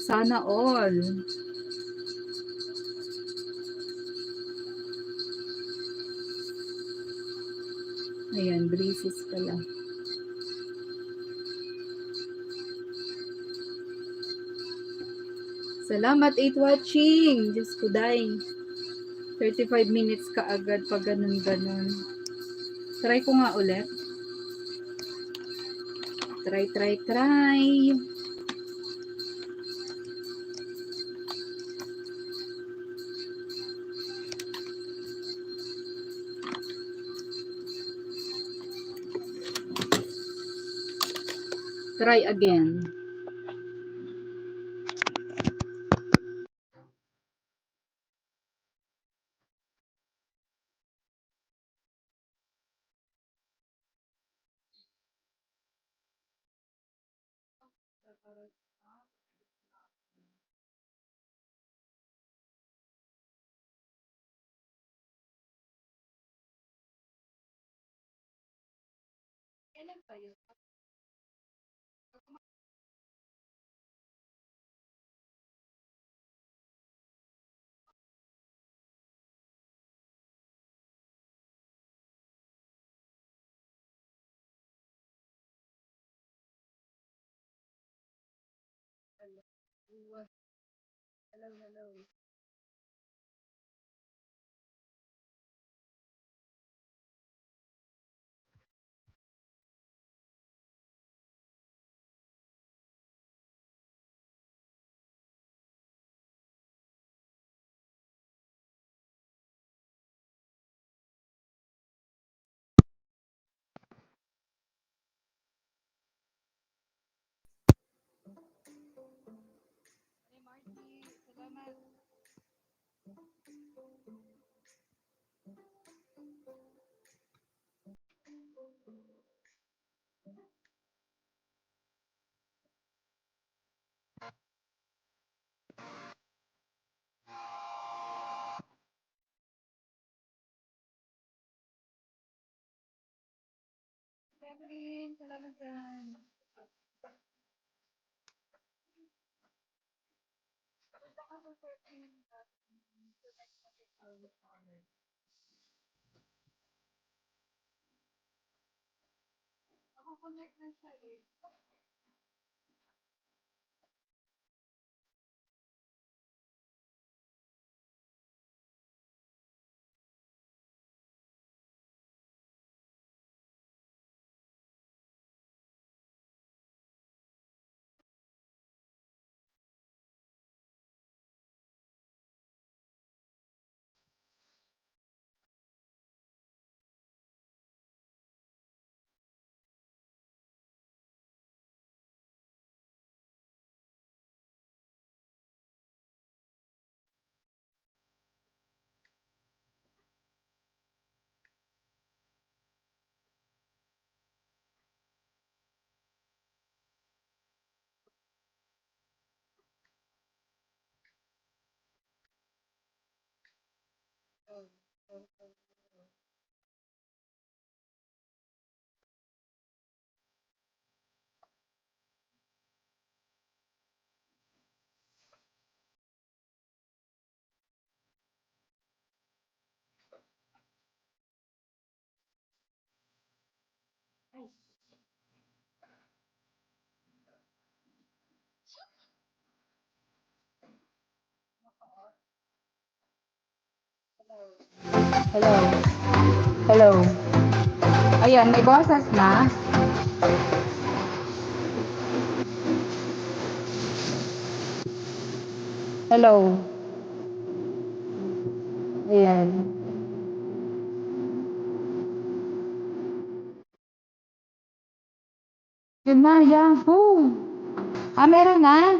Sana all. Ayan, braces pala. Salamat 8 watching. Diyos ko, day. 35 minutes ka agad pag ganun-ganun. Try ko nga ulit. Try. Try again. Kailan pa yun? Hello. Hey, Marty. Salamat. Evelyn, salamat dyan. Ako connect na siya eh. Hello. Hello. Ayan, may boses na. Hello. Ayan. Yun na, Yahoo! Meron na?